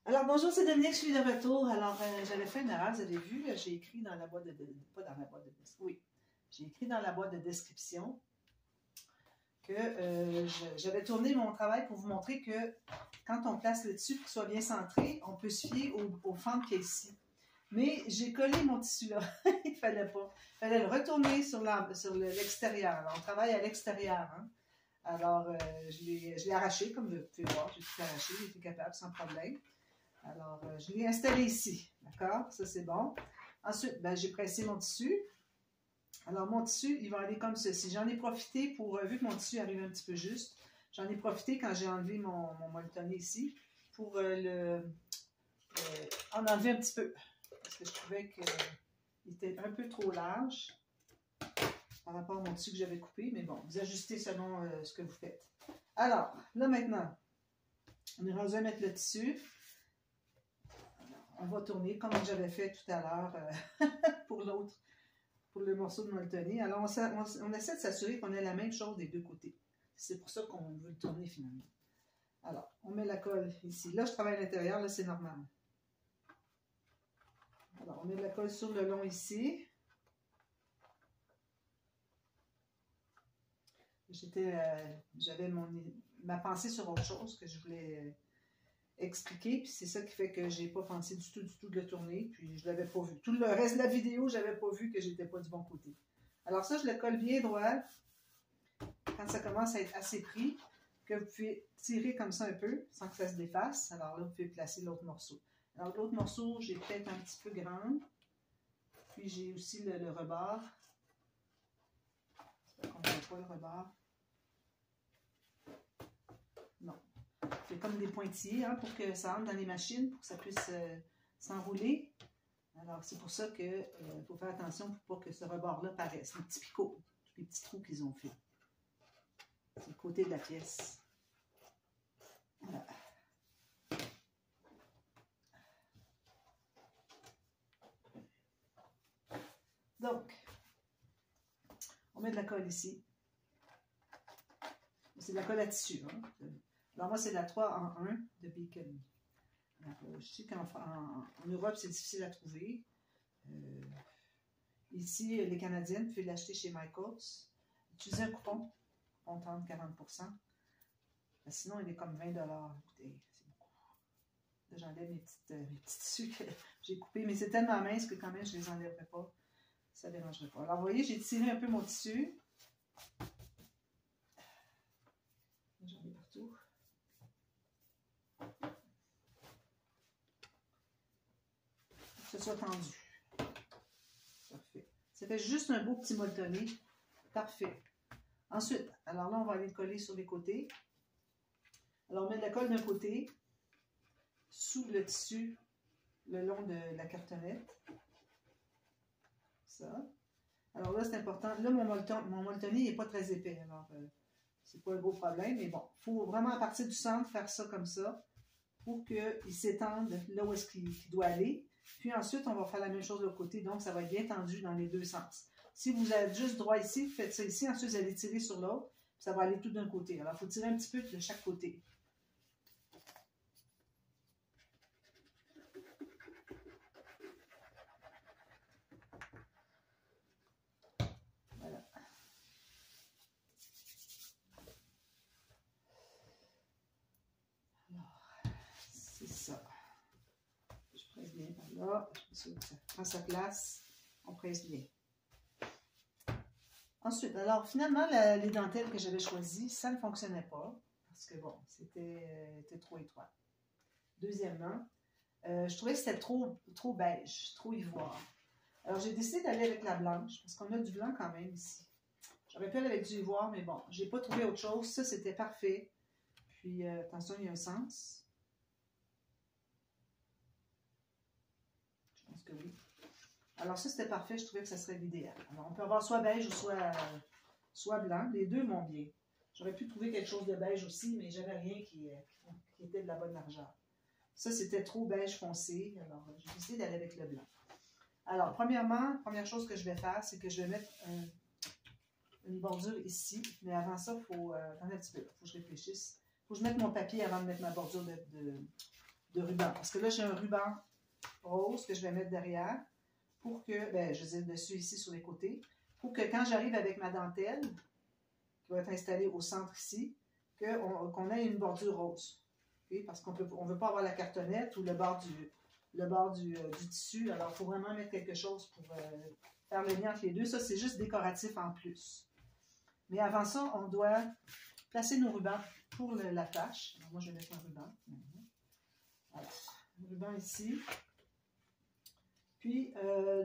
Alors bonjour, c'est Dominique, je suis de retour. Alors j'avais fait une erreur, vous avez vu, j'ai écrit dans la boîte de... pas dans la boîte de... oui, j'ai écrit dans la boîte de description que j'avais tourné mon travail pour vous montrer que quand on place le tissu pour qu'il soit bien centré, on peut se fier au fente qui est ici. Mais j'ai collé mon tissu là, il ne fallait pas. Il fallait le retourner sur l'extérieur. Alors on travaille à l'extérieur, hein? Alors, je l'ai arraché, comme vous pouvez voir, j'ai tout arraché, j'ai été capable sans problème. Alors, je l'ai installé ici, d'accord? Ça, c'est bon. Ensuite, ben, j'ai pressé mon tissu. Alors, mon tissu, il va aller comme ceci. J'en ai profité pour, vu que mon tissu arrive un petit peu juste, j'en ai profité quand j'ai enlevé mon molletonné ici pour en enlever un petit peu. Parce que je trouvais qu'il était un peu trop large par rapport à mon tissu que j'avais coupé. Mais bon, vous ajustez selon ce que vous faites. Alors, là maintenant, on est rendu à mettre le tissu. On va tourner comme j'avais fait tout à l'heure pour l'autre, pour le morceau de molletonné. Alors, on essaie de s'assurer qu'on ait la même chose des deux côtés. C'est pour ça qu'on veut le tourner finalement. Alors, on met la colle ici. Là, je travaille à l'intérieur, là, c'est normal. Alors, on met de la colle sur le long ici. J'avais ma pensée sur autre chose que je voulais expliquer, puis c'est ça qui fait que j'ai pas pensé du tout de le tourner, puis je l'avais pas vu. Tout le reste de la vidéo, j'avais pas vu que j'étais pas du bon côté. Alors ça, je le colle bien droit. Quand ça commence à être assez pris, que vous pouvez tirer comme ça un peu, sans que ça se défasse. Alors là, vous pouvez placer l'autre morceau. Alors l'autre morceau, j'ai peut-être un petit peu grand. Puis j'ai aussi le rebord. J'espère qu'on ne voit pas le rebord. Non. C'est comme des pointillés, hein, pour que ça entre dans les machines, pour que ça puisse s'enrouler. Alors, c'est pour ça qu'il faut faire attention pour pas que ce rebord-là paraisse. Les petits picots, les petits trous qu'ils ont fait. C'est le côté de la pièce. Voilà. Donc, on met de la colle ici. C'est de la colle à tissu, hein. Alors moi, c'est de la 3 en 1 de Beacon. Alors, je sais qu'en Europe, c'est difficile à trouver. Ici, les Canadiennes, vous pouvez l'acheter chez Michaels. Utilisez un coupon 30-40%. Sinon, il est comme 20 $. Écoutez, c'est beaucoup. Là, j'enlève mes petits tissus que j'ai coupés, mais c'est tellement mince que quand même, je ne les enlèverai pas. Ça ne dérangerait pas. Alors, vous voyez, j'ai tiré un peu mon tissu. J'en ai partout. Que ce soit tendu. Parfait. Ça fait juste un beau petit molletonné. Parfait. Ensuite, alors là, on va aller le coller sur les côtés. Alors, on met de la colle d'un côté, sous le tissu, le long de la cartonnette. Ça. Alors là, c'est important. Là, mon molletonné n'est pas très épais. Alors, c'est pas un gros problème. Mais bon, il faut vraiment, à partir du centre, faire ça comme ça pour qu'il s'étende là où est-ce qu'il doit aller. Puis ensuite, on va faire la même chose de l'autre côté. Donc, ça va être bien tendu dans les deux sens. Si vous êtes juste droit ici, vous faites ça ici. Ensuite, vous allez tirer sur l'autre. Ça va aller tout d'un côté. Alors, il faut tirer un petit peu de chaque côté. Voilà. Alors, c'est ça. Je presse bien par là. Je suis sûre que ça prend sa place. On presse bien. Ensuite, alors finalement, les dentelles que j'avais choisies, ça ne fonctionnait pas. Parce que bon, c'était trop étroit. Deuxièmement, je trouvais que c'était trop beige, trop ivoire. Alors j'ai décidé d'aller avec la blanche, parce qu'on a du blanc quand même ici. J'aurais pu aller avec du ivoire, mais bon, j'ai pas trouvé autre chose. Ça, c'était parfait. Puis, attention, il y a un sens. Je pense que oui. Alors ça, c'était parfait. Je trouvais que ça serait l'idéal. Alors, on peut avoir soit beige ou soit blanc. Les deux m'ont bien. J'aurais pu trouver quelque chose de beige aussi, mais j'avais rien qui était de la bonne largeur. Ça, c'était trop beige foncé. Alors, j'ai décidé d'aller avec le blanc. Alors, première chose que je vais faire, c'est que je vais mettre une bordure ici. Mais avant ça, il faut... attendez un petit peu. Il faut que je réfléchisse. Il faut que je mette mon papier avant de mettre ma bordure ruban. Parce que là, j'ai un ruban rose que je vais mettre derrière pour que, ben, je veux dire dessus ici sur les côtés, pour que quand j'arrive avec ma dentelle, qui va être installée au centre ici, qu'on ait une bordure rose. Okay? Parce qu'on ne veut pas avoir la cartonnette ou le bord du tissu. Alors, il faut vraiment mettre quelque chose pour faire le lien entre les deux. Ça, c'est juste décoratif en plus. Mais avant ça, on doit placer nos rubans pour la tâche. Alors, moi, je vais mettre un ruban. Voilà. Un ruban ici. Puis,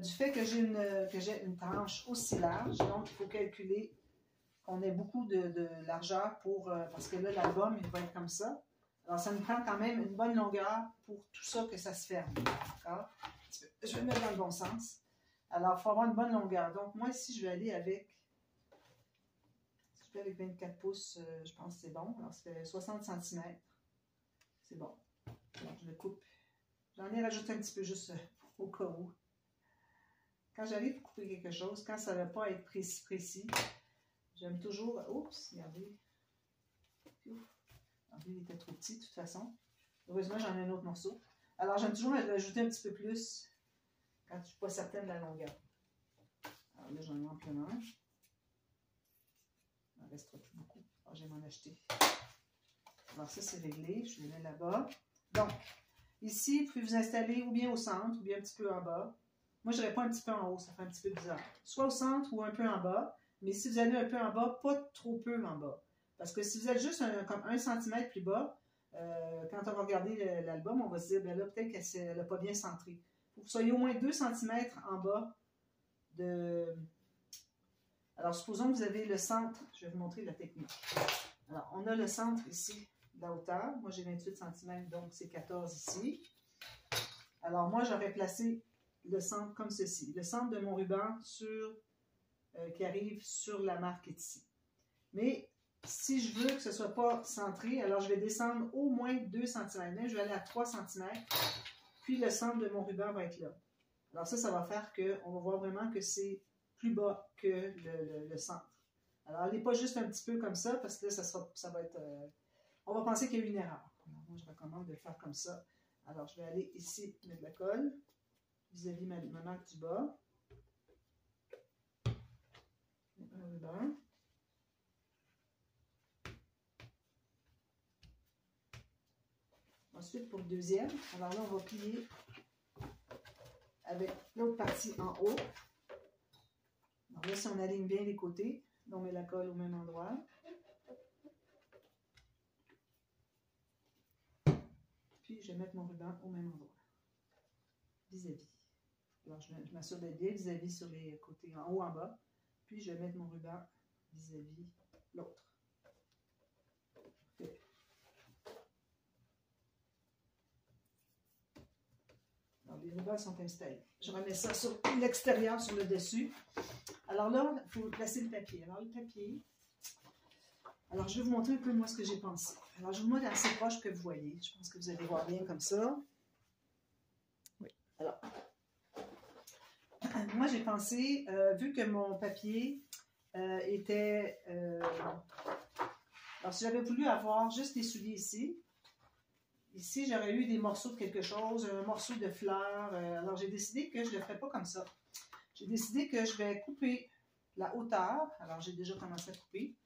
du fait que j'ai une tranche aussi large, donc il faut calculer qu'on ait beaucoup de largeur parce que là, l'album, il va être comme ça. Alors, ça nous prend quand même une bonne longueur pour tout ça que ça se ferme. D'accord? Je vais le mettre dans le bon sens. Alors, il faut avoir une bonne longueur. Donc, moi, ici, je vais aller avec 24 pouces, je pense que c'est bon. Alors, ça fait 60 cm. C'est bon. Alors, je le coupe. J'en ai rajouté un petit peu juste au cas où. Quand j'arrive pour couper quelque chose, quand ça ne va pas être précis, j'aime toujours... Oups, regardez. Regardez, il était trop petit de toute façon. Heureusement, j'en ai un autre morceau. Alors, j'aime toujours ajouter un petit peu plus quand je ne suis pas certaine de la longueur. Alors là, j'en ai amplement. Il ne restera plus beaucoup. Alors, je vais m'en acheter. Alors, ça, c'est réglé. Je les mets là-bas. Donc, ici, vous pouvez vous installer ou bien au centre, ou bien un petit peu en bas. Moi, je n'irais pas un petit peu en haut, ça fait un petit peu bizarre. Soit au centre ou un peu en bas. Mais si vous allez un peu en bas, pas trop peu en bas. Parce que si vous êtes juste comme 1 cm plus bas, quand on va regarder l'album, on va se dire, ben là, peut-être qu'elle n'a pas bien centré. Il faut que vous soyez au moins 2 cm en bas de... Alors, supposons que vous avez le centre. Je vais vous montrer la technique. Alors, on a le centre ici, la hauteur. Moi, j'ai 28 cm, donc c'est 14 ici. Alors, moi, j'aurais placé le centre comme ceci. Le centre de mon ruban qui arrive sur la marque ici. Mais si je veux que ce ne soit pas centré, alors je vais descendre au moins 2 cm. Même, je vais aller à 3 cm. Puis le centre de mon ruban va être là. Alors ça va faire qu'on va voir vraiment que c'est plus bas que le centre. Alors, allez pas juste un petit peu comme ça, parce que là, ça va être... on va penser qu'il y a eu une erreur. Alors, moi, je recommande de le faire comme ça. Alors, je vais aller ici mettre de la colle vis-à-vis ma marque du bas. Un ruban. Ensuite, pour le deuxième, alors là, on va plier avec l'autre partie en haut. Alors là, si on aligne bien les côtés, on met la colle au même endroit. Puis, je vais mettre mon ruban au même endroit, vis-à-vis. Alors, je m'assure d'être bien vis-à-vis sur les côtés, en haut, en bas. Puis, je vais mettre mon ruban vis-à-vis l'autre. Okay. Alors, les rubans sont installés. Je remets ça sur l'extérieur, sur le dessus. Alors là, il faut placer le papier. Alors, le papier... Alors, je vais vous montrer un peu, moi, ce que j'ai pensé. Alors, je vous montre assez proche que vous voyez. Je pense que vous allez voir bien comme ça. Oui. Alors, moi, j'ai pensé, vu que mon papier était... alors, si j'avais voulu avoir juste les souliers ici, j'aurais eu des morceaux de quelque chose, un morceau de fleurs. Alors, j'ai décidé que je ne le ferais pas comme ça. J'ai décidé que je vais couper la hauteur. Alors, j'ai déjà commencé à couper.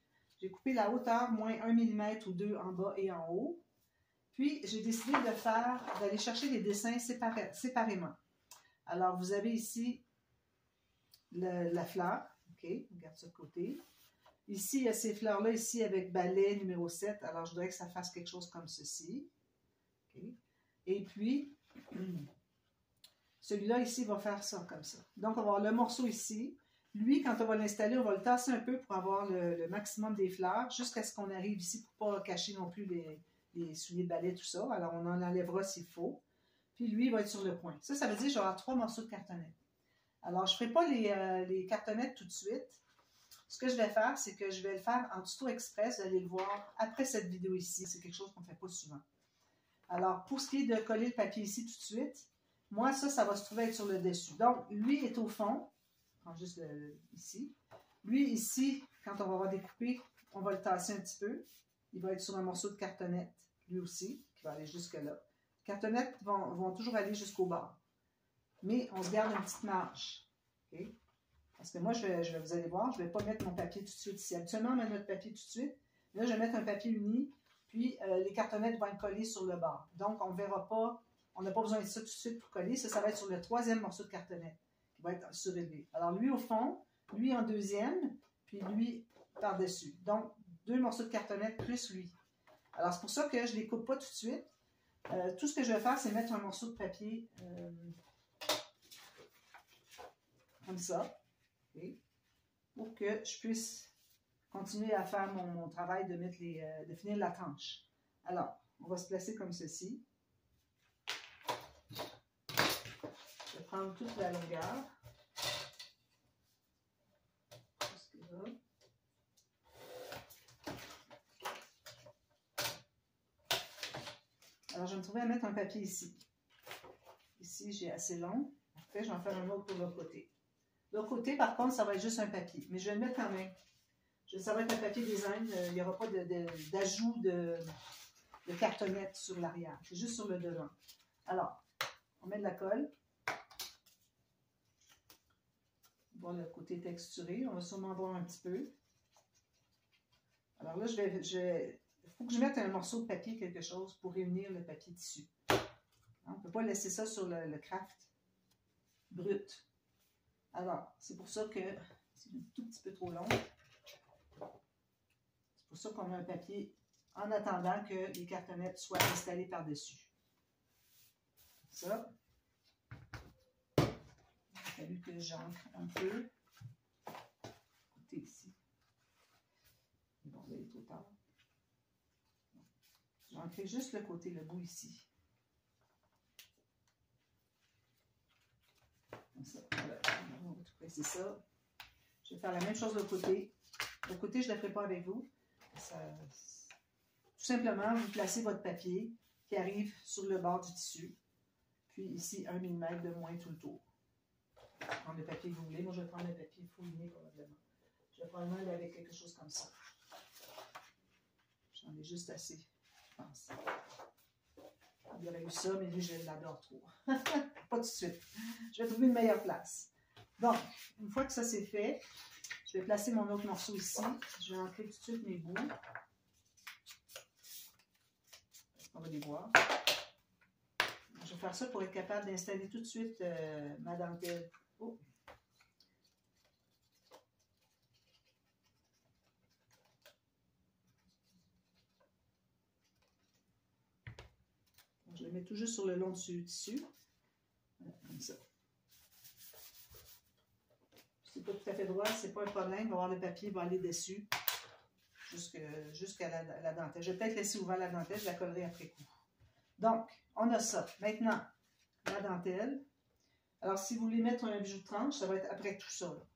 J'ai coupé la hauteur moins 1 mm ou 2 en bas et en haut. Puis, j'ai décidé d'aller chercher les dessins séparément. Alors, vous avez ici la fleur. OK, on garde ça de côté. Ici, il y a ces fleurs-là, ici, avec balai numéro 7. Alors, je voudrais que ça fasse quelque chose comme ceci. Okay. Et puis, celui-là, ici, va faire ça, comme ça. Donc, on va avoir le morceau ici. Lui, quand on va l'installer, on va le tasser un peu pour avoir le maximum des fleurs, jusqu'à ce qu'on arrive ici pour ne pas cacher non plus les souliers de balai, tout ça. Alors, on en enlèvera s'il faut. Puis, lui, il va être sur le point. Ça veut dire que je vais avoir 3 morceaux de cartonnette. Alors, je ne ferai pas les cartonnettes tout de suite. Ce que je vais faire, c'est que je vais le faire en tuto express. Vous allez le voir après cette vidéo ici. C'est quelque chose qu'on ne fait pas souvent. Alors, pour ce qui est de coller le papier ici tout de suite, moi, ça va se trouver être sur le dessus. Donc, lui est au fond. Je prends juste ici. Lui, ici, quand on va avoir découpé, on va le tasser un petit peu. Il va être sur un morceau de cartonnette, lui aussi, qui va aller jusque là. cartonnettes vont toujours aller jusqu'au bord. Mais on se garde une petite marge. Okay? Parce que moi, vous allez voir, je ne vais pas mettre mon papier tout de suite ici. Habituellement, on met notre papier tout de suite. Là, je vais mettre un papier uni, puis les cartonnettes vont être collées sur le bord. Donc, on ne verra pas, on n'a pas besoin de ça tout de suite pour coller. Ça va être sur le troisième morceau de cartonnette qui va être surélevé. Alors, lui au fond, lui en deuxième, puis lui par-dessus. Donc, 2 morceaux de cartonnette plus lui. Alors, c'est pour ça que je ne les coupe pas tout de suite. Tout ce que je vais faire, c'est mettre un morceau de papier comme ça, okay, pour que je puisse continuer à faire mon travail de mettre de finir la tranche. Alors, on va se placer comme ceci. Je vais prendre toute la longueur. Jusque là. Alors, je vais me trouver à mettre un papier ici. Ici, j'ai assez long. Après, je vais en faire un autre pour l'autre côté. L'autre côté, par contre, ça va être juste un papier. Mais je vais le mettre quand même. Ça va être un papier design. Il n'y aura pas d'ajout de cartonnette sur l'arrière. C'est juste sur le devant. Alors, on met de la colle. Bon, le côté texturé. On va sûrement voir un petit peu. Alors là, il faut que je mette un morceau de papier, quelque chose, pour réunir le papier tissu. On ne peut pas laisser ça sur le craft brut. Alors, c'est pour ça que c'est un tout petit peu trop long. C'est pour ça qu'on met un papier en attendant que les cartonnettes soient installées par-dessus. Ça. Il a fallu que j'ancre un peu. Côté ici. Bon, là, il est trop tard. J'ancre juste le côté, le bout ici. Comme ça. Voilà. On va tout presser ça. Je vais faire la même chose de l'autre côté. De l'autre côté, je ne la ferai pas avec vous. Tout simplement, vous placez votre papier qui arrive sur le bord du tissu. Puis ici, 1 mm de moins tout le tour. Prendre le papier que vous voulez. Moi, je vais prendre le papier fouliné probablement. Je vais probablement aller avec quelque chose comme ça. J'en ai juste assez, je pense. Il y aurait eu ça, mais lui, je l'adore trop. Pas tout de suite. Je vais trouver une meilleure place. Donc, une fois que ça c'est fait, je vais placer mon autre morceau ici. Je vais ancrer tout de suite mes bouts. On va les voir. Je vais faire ça pour être capable d'installer tout de suite ma dentelle. Oh. Je le mets tout juste sur le long du tissu. Voilà, comme ça. C'est pas tout à fait droit, c'est pas un problème. Il va y avoir le papier, il va aller dessus jusqu'à la dentelle. Je vais peut-être laisser ouvert la dentelle, je la collerai après coup. Donc, on a ça. Maintenant, la dentelle. Alors, si vous voulez mettre un bijou de tranche, ça va être après tout ça. Là.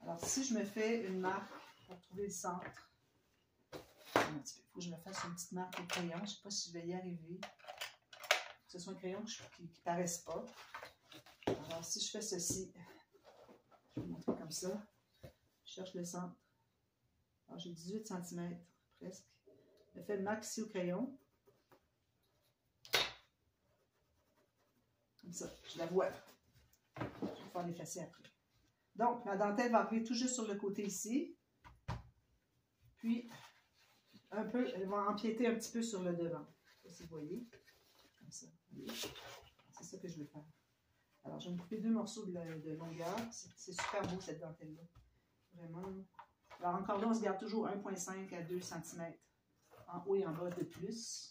Alors, si je me fais une marque pour trouver le centre, il faut que je me fasse une petite marque au crayon. Je ne sais pas si je vais y arriver. Que ce soit un crayon qui ne paraisse pas. Alors, si je fais ceci, je vais vous montrer comme ça. Je cherche le centre. Alors, j'ai 18 cm presque. Je fais une marque ici au crayon. Comme ça, je la vois. Je vais faire l'effacer après. Donc, ma dentelle va arriver tout juste sur le côté ici. Puis, un peu, elle va empiéter un petit peu sur le devant. Je ne sais pas si vous voyez. Comme ça. C'est ça que je vais faire. Alors, je vais me couper 2 morceaux de longueur. C'est super beau, cette dentelle-là. Vraiment. Alors, encore là, on se garde toujours 1,5 à 2 cm en haut et en bas de plus.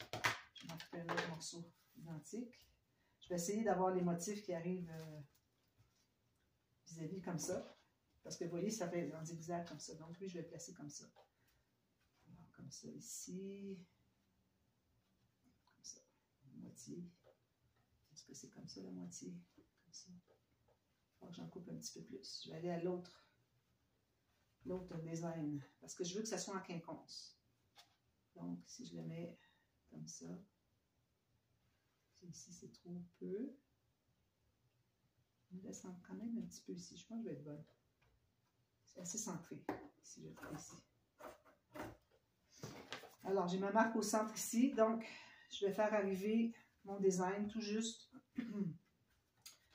Je vais en couper un autre morceau identique. Je vais essayer d'avoir les motifs qui arrivent vis-à-vis comme ça. Parce que vous voyez, ça fait en zigzag comme ça. Donc, lui, je vais le placer comme ça. Alors, comme ça ici. Comme ça. La moitié. Est-ce que c'est comme ça, la moitié? Comme ça. Il faut que j'en coupe un petit peu plus. Je vais aller à l'autre design. Parce que je veux que ça soit en quinconce. Donc, si je le mets comme ça. Ici, c'est trop peu. Je me laisse quand même un petit peu ici. Je pense que je vais être bonne. C'est assez centré. Si je le fais ici. Alors, j'ai ma marque au centre ici. Donc, je vais faire arriver mon design tout juste.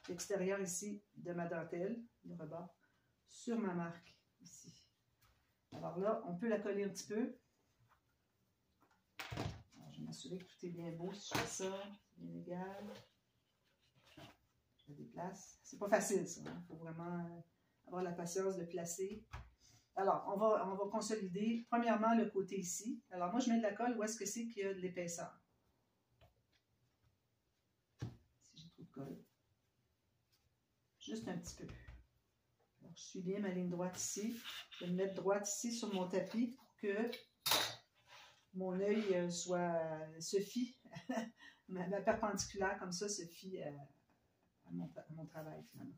L'extérieur ici de ma dentelle, le rebord, sur ma marque ici. Alors là, on peut la coller un petit peu. Alors, je vais m'assurer que tout est bien beau si je fais ça, bien égal. Je la déplace. C'est pas facile ça, il faut vraiment avoir la patience de placer. Alors, on va consolider premièrement le côté ici. Alors moi, je mets de la colle où est-ce que c'est qu'il y a de l'épaisseur. Si j'ai trop de colle. Juste un petit peu. Alors, je suis bien ma ligne droite ici. Je vais me mettre droite ici sur mon tapis pour que mon œil se fie, ma perpendiculaire comme ça se fie à mon travail finalement.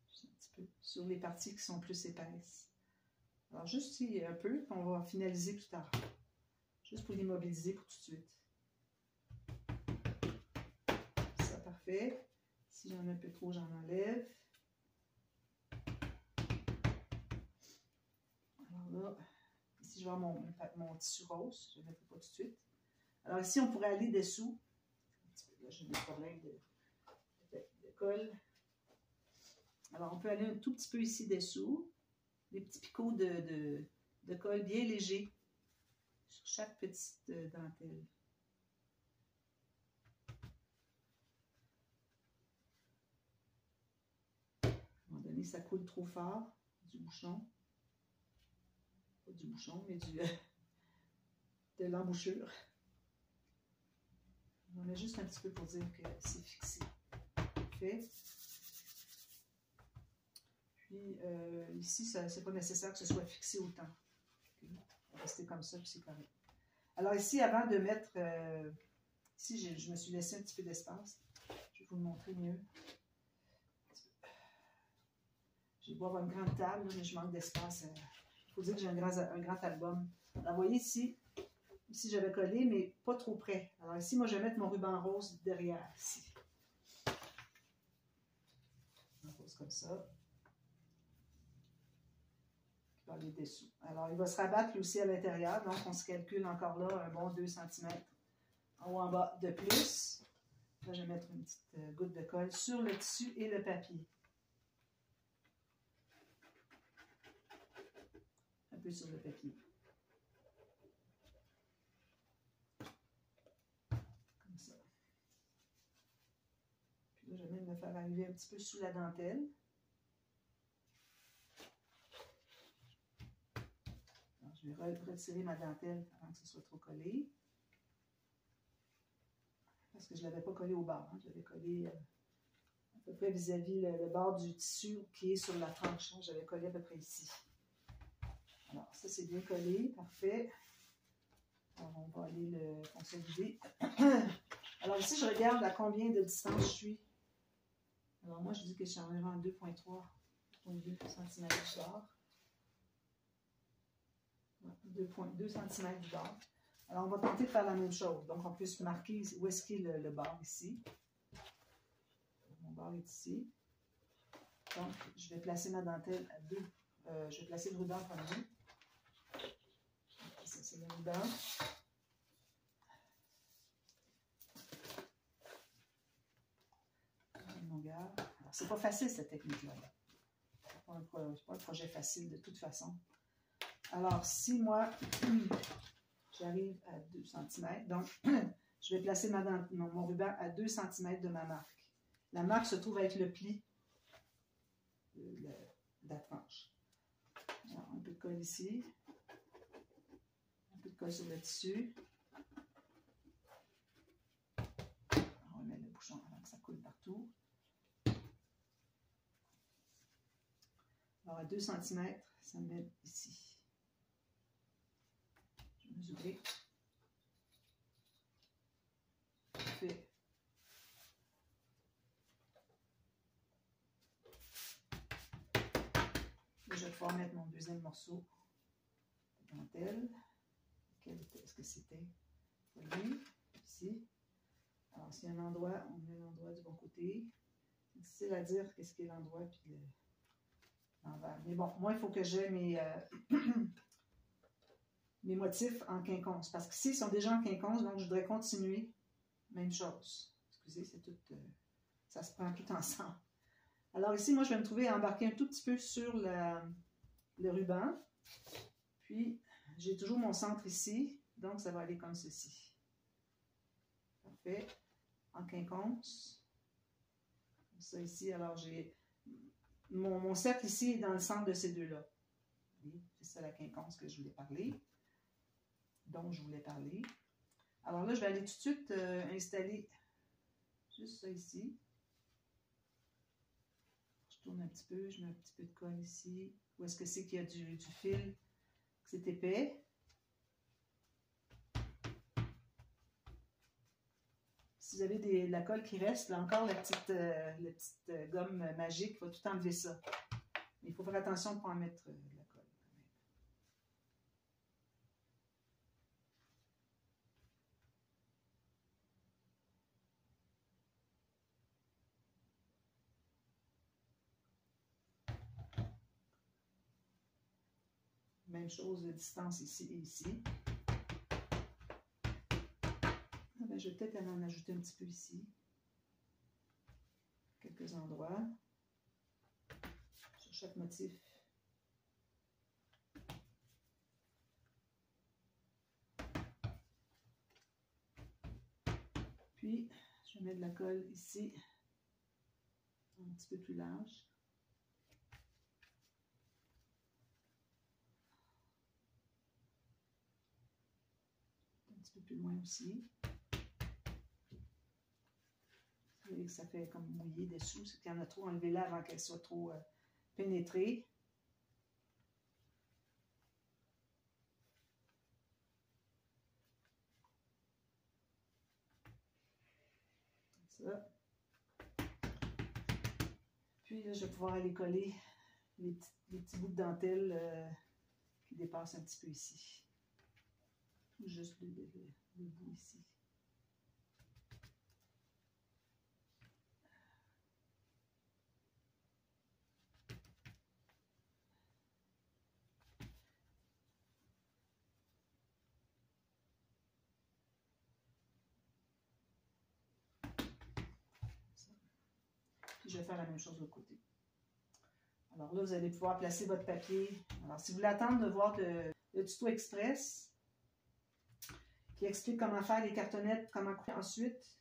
Juste un petit peu sur les parties qui sont plus épaisses. Alors juste ici un peu, puis on va finaliser plus tard. Juste pour l'immobiliser pour tout de suite. Ça, parfait. Si j'en ai un peu trop, j'en enlève. Alors là, ici je vais avoir mon tissu rose. Je ne le mettrai pas tout de suite. Alors ici, on pourrait aller dessous. Là, j'ai des problèmes de colle. Alors, on peut aller un tout petit peu ici dessous. Des petits picots de colle bien légers sur chaque petite dentelle. À un moment donné, ça coule trop fort du bouchon. Pas du bouchon, mais de l'embouchure. On met juste un petit peu pour dire que c'est fixé. Parfait. Puis ici, c'est pas nécessaire que ce soit fixé autant. Okay. On va rester comme ça, puis c'est correct. Alors ici, avant de mettre... ici, je me suis laissé un petit peu d'espace. Je vais vous le montrer mieux. J'ai beau avoir une grande table, mais je manque d'espace. Il faut dire que j'ai un grand album. Alors, vous voyez ici j'avais collé, mais pas trop près. Alors ici, moi, je vais mettre mon ruban rose derrière, ici. Un rose comme ça. Dans les dessous. Alors, il va se rabattre lui aussi à l'intérieur. Donc, on se calcule encore là un bon 2 cm en haut en bas de plus. Là, je vais mettre une petite goutte de colle sur le tissu et le papier. Un peu sur le papier. Comme ça. Puis là, je vais même le faire arriver un petit peu sous la dentelle. Alors, je vais retirer ma dentelle avant que ce soit trop collé. Parce que je ne l'avais pas collé au bord. Hein. Je l'avais collé à peu près vis-à-vis le bord du tissu qui est sur la tranche. Hein. J'avais collé à peu près ici. Alors, ça, c'est bien collé. Parfait. Alors, on va aller le consolider. Alors, ici, je regarde à combien de distance je suis. Alors, moi, je dis que je suis environ 2,3 cm du bord. 2,2 cm du bord. Alors, on va tenter de faire la même chose. Donc, on peut se marquer où est-ce qu'il est le bord ici. Mon bord est ici. Donc, je vais placer ma dentelle à 2. Je vais placer le ruban en premier. Ça, c'est le ruban. Alors, c'est pas facile, cette technique-là. C'est pas un projet facile de toute façon. Alors, si moi, j'arrive à 2 cm, donc je vais placer mon ruban à 2 cm de ma marque. La marque se trouve avec le pli de la tranche. Alors, un peu de colle ici. Un peu de colle sur le tissu. On va mettre le bouchon avant que ça coule partout. Alors, à 2 cm, ça me met ici. Je vais mesurer. Parfait. Là, je vais pouvoir mettre mon deuxième morceau de dentelle. Est-ce que c'était? Lui, ici. Alors, s'il y a un endroit, on met l'endroit du bon côté. C'est difficile à dire qu'est-ce qui est l'endroit puis l'envers. Mais bon, moi, il faut que j'ai mes... mes motifs en quinconce. Parce qu'ici, ils sont déjà en quinconce, donc je voudrais continuer. Même chose. Excusez, c'est tout... ça se prend tout ensemble. Alors ici, moi, je vais me trouver embarqué un tout petit peu sur le ruban. Puis, j'ai toujours mon centre ici. Donc, ça va aller comme ceci. Parfait. En quinconce. Comme ça ici. Alors, j'ai... Mon cercle ici est dans le centre de ces deux-là. C'est ça la quinconce que je voulais parler. Dont je voulais parler. Alors là, je vais aller tout de suite installer juste ça ici. Je tourne un petit peu, je mets un petit peu de colle ici. Où est-ce que c'est qu'il y a du fil? C'est épais. Si vous avez de la colle qui reste, là encore, la petite gomme magique va tout enlever ça. Mais il faut faire attention de ne pas en mettre de la colle. Même chose de distance ici et ici. Ah ben, je vais peut-être en ajouter un petit peu ici. Quelques endroits. Sur chaque motif. Puis, je vais mettre de la colle ici. Un petit peu plus large. Un petit peu plus loin aussi. Vous voyez que ça fait comme mouillé dessous, c'est qu'il y en a trop enlevé là avant qu'elle soit trop pénétrée. Comme ça. Puis là, je vais pouvoir aller coller les petits bouts de dentelle qui dépassent un petit peu ici. Juste le bout ici. Puis je vais faire la même chose de l'autre côté. Alors là, vous allez pouvoir placer votre papier. Alors, si vous voulez attendre de voir le tuto express qui explique comment faire les cartonnettes, comment couper ensuite,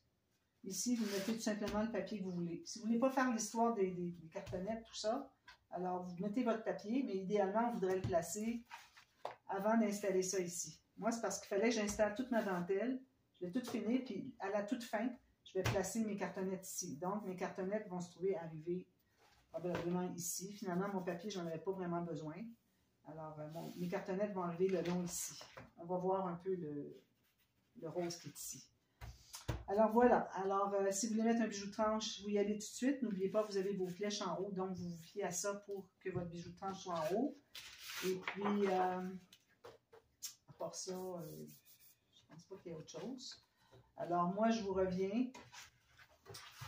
ici, vous mettez tout simplement le papier que vous voulez. Si vous ne voulez pas faire l'histoire des cartonnettes, tout ça, alors vous mettez votre papier, mais idéalement, on voudrait le placer avant d'installer ça ici. Moi, c'est parce qu'il fallait que j'installe toute ma dentelle. Je l'ai toute finie, puis à la toute fin, je vais placer mes cartonnettes ici. Donc, mes cartonnettes vont se trouver arrivées probablement ici. Finalement, mon papier, je n'en avais pas vraiment besoin. Alors, mes cartonnettes vont arriver le long ici. On va voir un peu le rose qui est ici. Alors, voilà. Alors, si vous voulez mettre un bijou de tranche, vous y allez tout de suite. N'oubliez pas, vous avez vos flèches en haut, donc vous vous fiez à ça pour que votre bijou de tranche soit en haut. Et puis, à part ça, je pense pas qu'il y ait autre chose. Alors, moi, je vous reviens.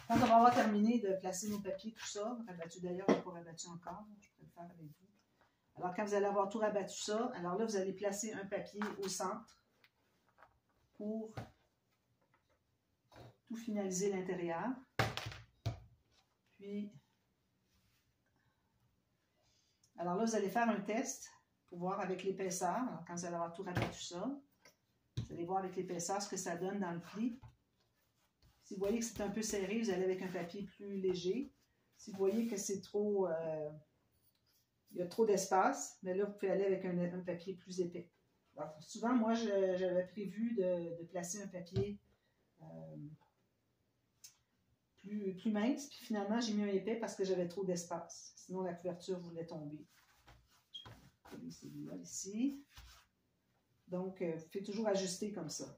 Quand on va avoir terminé de placer nos papiers, tout ça, rabattu d'ailleurs, je n'ai pas rabattu encore, je pourrais le faire avec vous. Alors, quand vous allez avoir tout rabattu ça, alors là, vous allez placer un papier au centre pour tout finaliser l'intérieur. Puis, alors là, vous allez faire un test pour voir avec l'épaisseur. Alors, quand vous allez avoir tout rabattu ça, vous allez voir avec l'épaisseur ce que ça donne dans le pli. Si vous voyez que c'est un peu serré, vous allez avec un papier plus léger. Si vous voyez que c'est trop, il y a trop d'espace, mais là, vous pouvez aller avec un papier plus épais. Alors, souvent, moi, j'avais prévu de placer un papier plus mince, puis finalement, j'ai mis un épais parce que j'avais trop d'espace. Sinon, la couverture voulait tomber. Je vais coller celui-là ici. Donc, vous pouvez toujours ajuster comme ça.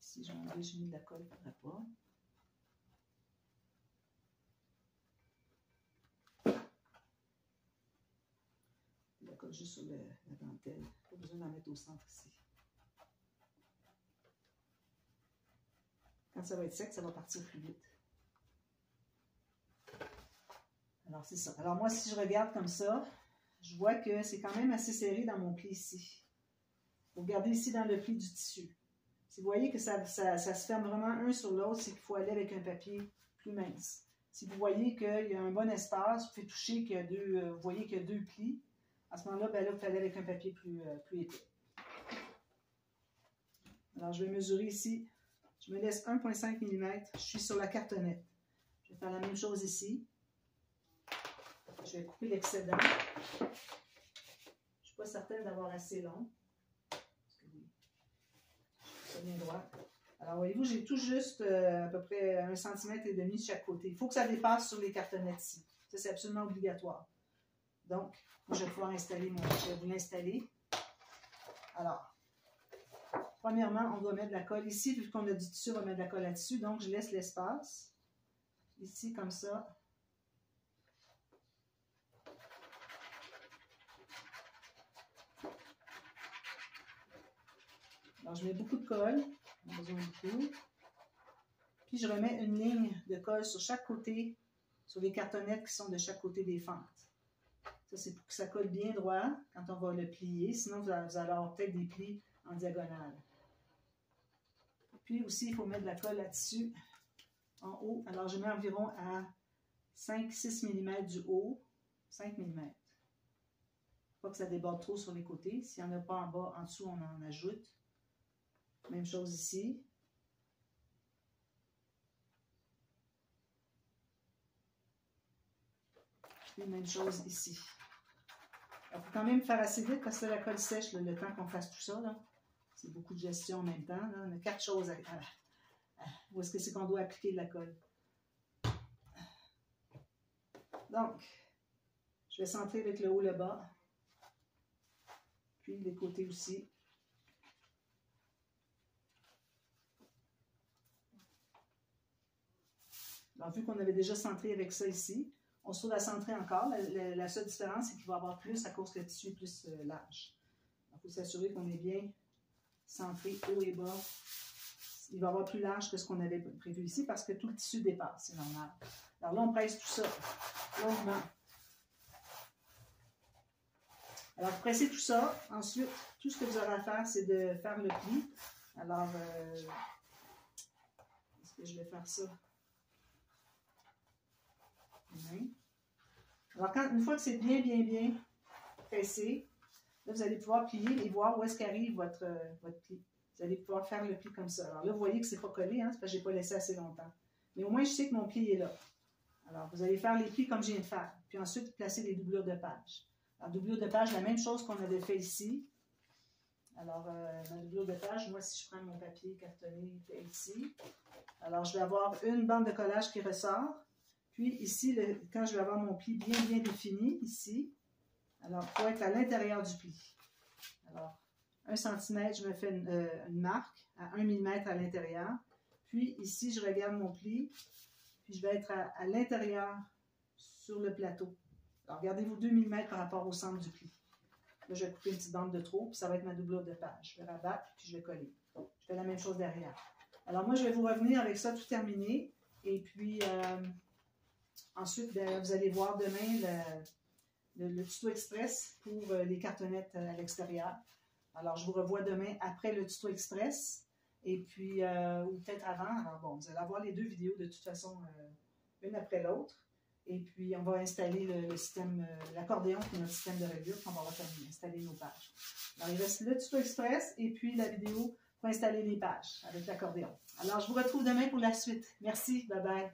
Si j'ai mis de la colle, il ne faudrait pas. La colle juste sur la dentelle. Pas besoin d'en mettre au centre ici. Quand ça va être sec, ça va partir plus vite. Alors, c'est ça. Alors, moi, si je regarde comme ça, je vois que c'est quand même assez serré dans mon pli ici. Vous regardez ici dans le pli du tissu. Si vous voyez que ça se ferme vraiment un sur l'autre, c'est qu'il faut aller avec un papier plus mince. Si vous voyez qu'il y a un bon espace, vous pouvez toucher qu'il y a vous voyez qu'il y a 2 plis. À ce moment-là, ben là, vous fallait avec un papier plus épais. Alors, je vais mesurer ici. Je me laisse 1,5 mm. Je suis sur la cartonnette. Je vais faire la même chose ici. Je vais couper l'excédent. Je ne suis pas certaine d'avoir assez long. C'est bien droit. Alors, voyez-vous, j'ai tout juste à peu près 1,5 cm de chaque côté. Il faut que ça dépasse sur les cartonnettes ici. Ça, c'est absolument obligatoire. Donc, moi, je vais pouvoir installer je vais vous l'installer. Alors, premièrement, on va mettre de la colle ici. Vu qu'on a du tissu, on va mettre de la colle là-dessus. Donc, je laisse l'espace. Ici, comme ça. Alors, je mets beaucoup de colle. On a besoin de beaucoup. Puis, je remets une ligne de colle sur chaque côté, sur les cartonnettes qui sont de chaque côté des fentes. Ça, c'est pour que ça colle bien droit quand on va le plier. Sinon, vous allez avoir peut-être des plis en diagonale. Puis aussi, il faut mettre de la colle là-dessus, en haut. Alors, je mets environ à 5-6 mm du haut. 5 mm. Pas que ça déborde trop sur les côtés. S'il n'y en a pas en bas, en dessous, on en ajoute. Même chose ici. Puis même chose ici. Il faut quand même faire assez vite parce que la colle sèche, là, le temps qu'on fasse tout ça. C'est beaucoup de gestion en même temps. Là. On a 4 choses où est-ce que c'est qu'on doit appliquer de la colle. Donc, je vais centrer avec le haut, le bas. Puis les côtés aussi. Alors, vu qu'on avait déjà centré avec ça ici, on se trouve à centrer encore. La seule différence, c'est qu'il va y avoir plus à cause que le tissu est plus large. Il faut s'assurer qu'on est bien centré haut et bas. Il va y avoir plus large que ce qu'on avait prévu ici parce que tout le tissu dépasse, c'est normal. Alors là, on presse tout ça longuement. Alors, vous pressez tout ça. Ensuite, tout ce que vous aurez à faire, c'est de faire le pli. Alors, est-ce que je vais faire ça? Alors, une fois que c'est bien pressé, là, vous allez pouvoir plier et voir où est-ce qu'arrive votre pli. Vous allez pouvoir faire le pli comme ça. Alors là, vous voyez que c'est pas collé, hein, c'est parce que je n'ai pas laissé assez longtemps. Mais au moins, je sais que mon pli est là. Alors, vous allez faire les plis comme je viens de faire. Puis ensuite, placer les doublures de page. Alors, doublure de page, la même chose qu'on avait fait ici. Alors, ma doublure de page, moi, si je prends mon papier cartonné ici, alors je vais avoir une bande de collage qui ressort. Puis ici, quand je vais avoir mon pli bien défini, ici, alors il faut être à l'intérieur du pli. Alors, 1 cm, je me fais une marque à 1 mm à l'intérieur. Puis ici, je regarde mon pli, puis je vais être à l'intérieur sur le plateau. Alors, regardez-vous 2 mm par rapport au centre du pli. Là, je vais couper une petite bande de trop, puis ça va être ma doublure de page. Je vais rabattre, puis je vais coller. Je fais la même chose derrière. Alors, moi, je vais vous revenir avec ça tout terminé. Et puis, ensuite, bien, vous allez voir demain le tuto express pour les cartonnettes à l'extérieur. Alors, je vous revois demain après le tuto express. Et puis, ou peut-être avant. Alors, bon, vous allez avoir les 2 vidéos de toute façon, une après l'autre. Et puis, on va installer le système, l'accordéon qui est notre système de reliure. Puis, on va installer nos pages. Alors, il reste le tuto express et puis la vidéo pour installer les pages avec l'accordéon. Alors, je vous retrouve demain pour la suite. Merci. Bye bye.